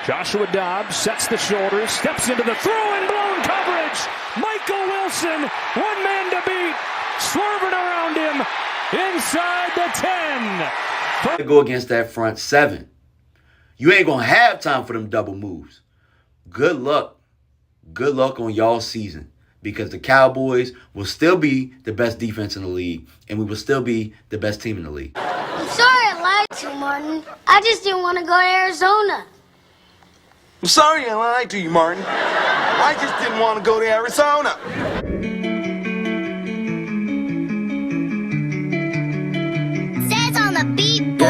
Joshua Dobbs sets the shoulders, steps into the throw and blown coverage. Michael Wilson, one man to beat, swerving around him inside the 10. To go against that front seven. You ain't going to have time for them double moves. Good luck. Good luck on y'all season, because the Cowboys will still be the best defense in the league, and we will still be the best team in the league. I'm sorry I lied to you, Martin. I just didn't want to go to Arizona. I'm sorry I lied to you, Martin. I just didn't want to go to Arizona. Says on the beat, boy.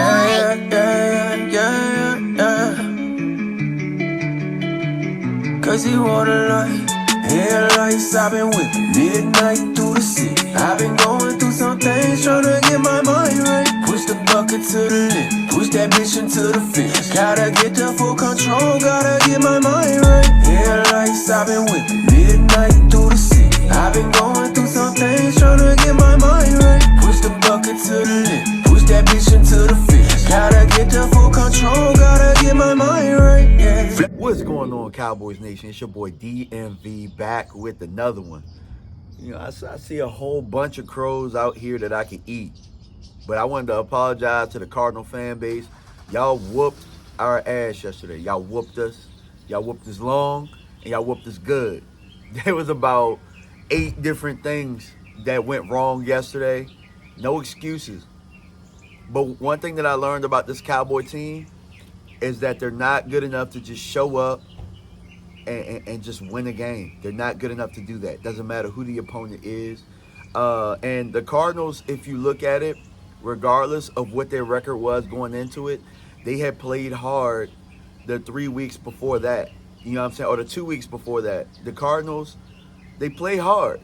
Cause he wanna light, headlights, I've been whipping midnight through the city. I've been going through some things, trying to get my mind right. Push the bucket to the lip, push that bitch into the fence. Gotta get the full control, gotta get my mind right. Headlights, I've been whipping midnight through the city. I've been going through some things, trying to get my mind right. Push the bucket to the lip, push that bitch into the fence. Gotta get the full control, gotta get my mind right. Yeah. What's going on, Cowboys Nation? It's your boy DMV back with another one. You know, I see a whole bunch of crows out here that I can eat. But I wanted to apologize to the Cardinal fan base. Y'all whooped our ass yesterday. Y'all whooped us. Y'all whooped us long, and y'all whooped us good. There was about 8 different things that went wrong yesterday. No excuses. But one thing that I learned about this Cowboy team is that they're not good enough to just show up and just win a game. They're not good enough to do that. Doesn't matter who the opponent is. And the Cardinals, if you look at it, regardless of what their record was going into it, they had played hard the 3 weeks before that. You know what I'm saying? Or the 2 weeks before that. The Cardinals, they played hard.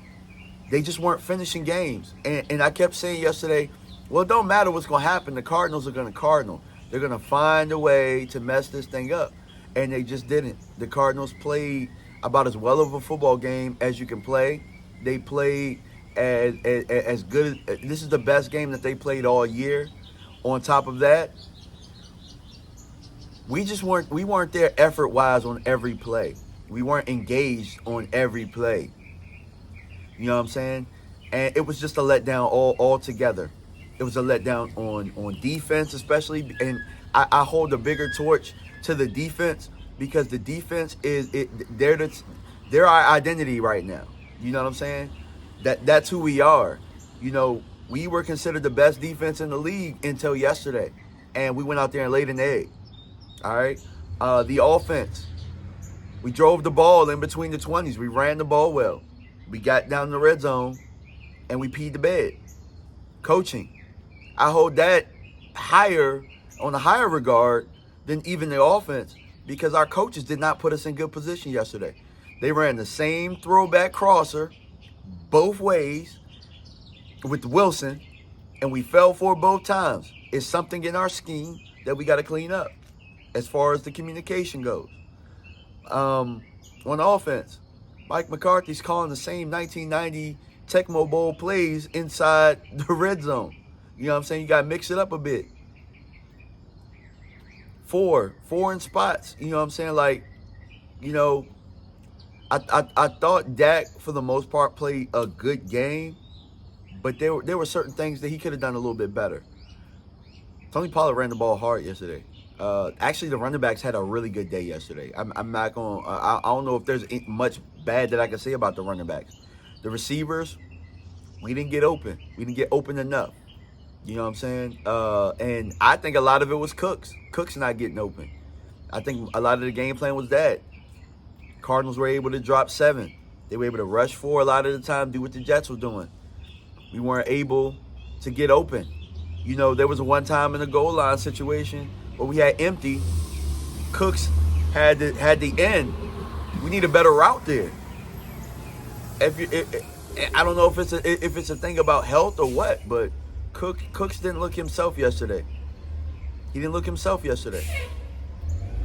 They just weren't finishing games. And I kept saying yesterday, well, it don't matter what's going to happen. The Cardinals are going to Cardinal. They're going to find a way to mess this thing up. And they just didn't. The Cardinals played about as well of a football game as you can play. They played as good. This is the best game that they played all year. On top of that, we weren't there effort-wise on every play. We weren't engaged on every play. You know what I'm saying? And it was just a letdown all together. It was a letdown on defense, especially, and I hold a bigger torch to the defense, because the defense they're our identity right now. You know what I'm saying? That's who we are. You know, we were considered the best defense in the league until yesterday, and we went out there and laid an egg. All right, the offense, we drove the ball in between the 20s. We ran the ball well. We got down in the red zone, and we peed the bed. Coaching, I hold that on a higher regard than even the offense, because our coaches did not put us in good position yesterday. They ran the same throwback crosser both ways with Wilson, and we fell for it both times. It's something in our scheme that we got to clean up as far as the communication goes. On offense, Mike McCarthy's calling the same 1990 Tecmo Bowl plays inside the red zone. You know what I'm saying? You got to mix it up a bit. Four in spots. You know what I'm saying? Like, you know, I thought Dak, for the most part, played a good game, but there were certain things that he could have done a little bit better. Tony Pollard ran the ball hard yesterday. Actually, the running backs had a really good day yesterday. I'm not going to I don't know if there's much bad that I can say about the running backs. The receivers, we didn't get open. We didn't get open enough. You know what I'm saying? And I think a lot of it was Cooks. Cooks not getting open. I think a lot of the game plan was that. Cardinals were able to drop 7. They were able to rush 4 a lot of the time, do what the Jets were doing. We weren't able to get open. You know, there was one time in the goal line situation where we had empty. Cooks had the end. We need a better route there. I don't know if it's a thing about health or what, but Cooks didn't look himself yesterday. He didn't look himself yesterday.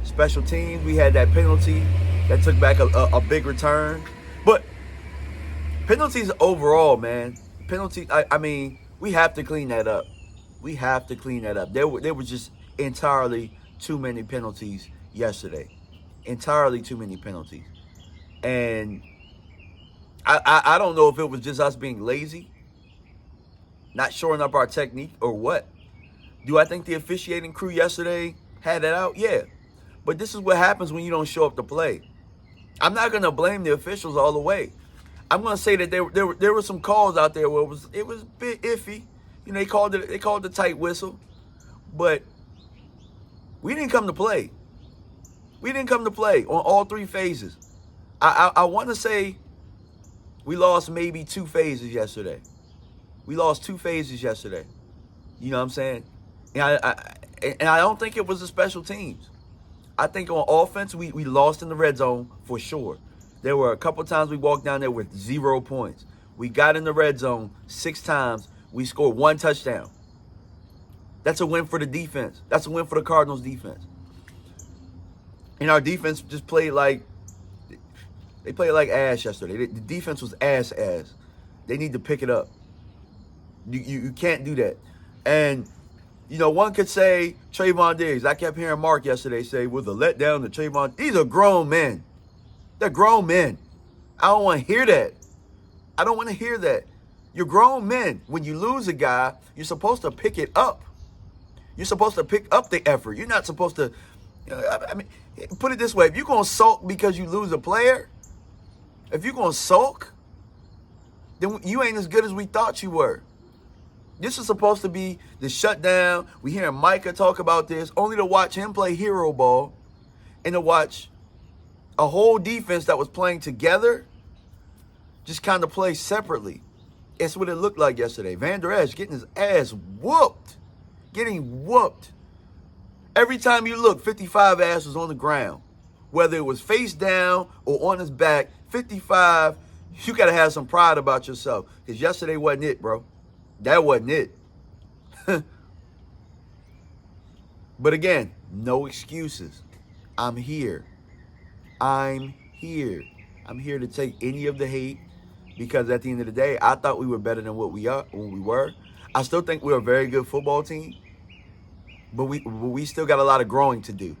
Special teams, we had that penalty that took back a big return. But penalties overall, man. Penalties, I mean, we have to clean that up. We have to clean that up. There were just entirely too many penalties yesterday. Entirely too many penalties. And I don't know if it was just us being lazy, not shoring up our technique, or what. Do I think the officiating crew yesterday had it out? Yeah. But this is what happens when you don't show up to play. I'm not going to blame the officials all the way. I'm going to say that there were some calls out there where it was a bit iffy. You know, they called the tight whistle. But we didn't come to play. We didn't come to play on all three phases. I want to say we lost maybe 2 phases yesterday. We lost 2 phases yesterday. You know what I'm saying? And I don't think it was the special teams. I think on offense, we lost in the red zone for sure. There were a couple times we walked down there with 0 points. We got in the red zone 6 times. We scored 1 touchdown. That's a win for the defense. That's a win for the Cardinals defense. And our defense just played like ass yesterday. The defense was ass. They need to pick it up. You can't do that. And, you know, one could say Trayvon Diggs. I kept hearing Mark yesterday say, with a letdown to Trayvon. These are grown men. They're grown men. I don't want to hear that. I don't want to hear that. You're grown men. When you lose a guy, you're supposed to pick it up. You're supposed to pick up the effort. You're not supposed to, I mean, put it this way. If you're going to sulk because you lose a player, if you're going to sulk, then you ain't as good as we thought you were. This is supposed to be the shutdown. We hearing Micah talk about this, only to watch him play hero ball and to watch a whole defense that was playing together just kind of play separately. That's what it looked like yesterday. Van Der Esch getting his ass whooped. Getting whooped. Every time you look, 55 ass was on the ground. Whether it was face down or on his back, 55, you got to have some pride about yourself. Because yesterday wasn't it, bro. That wasn't it. But again, no excuses. I'm here. I'm here. I'm here to take any of the hate because at the end of the day, I thought we were better than what we were. I still think we're a very good football team, but we still got a lot of growing to do.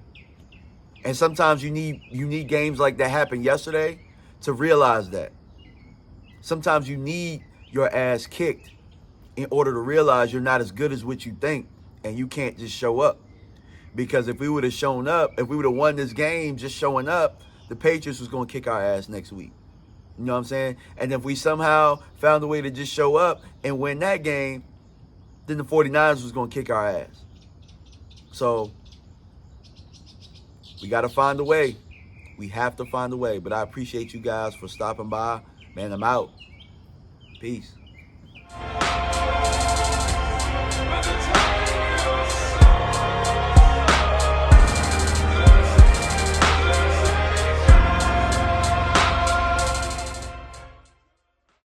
And sometimes you need games like that happened yesterday to realize that. Sometimes you need your ass kicked in order to realize you're not as good as what you think, and you can't just show up. Because if we would have shown up, if we would have won this game just showing up, the Patriots was going to kick our ass next week. You know what I'm saying? And if we somehow found a way to just show up and win that game, then the 49ers was going to kick our ass. So we got to find a way. We have to find a way. But I appreciate you guys for stopping by. Man, I'm out. Peace.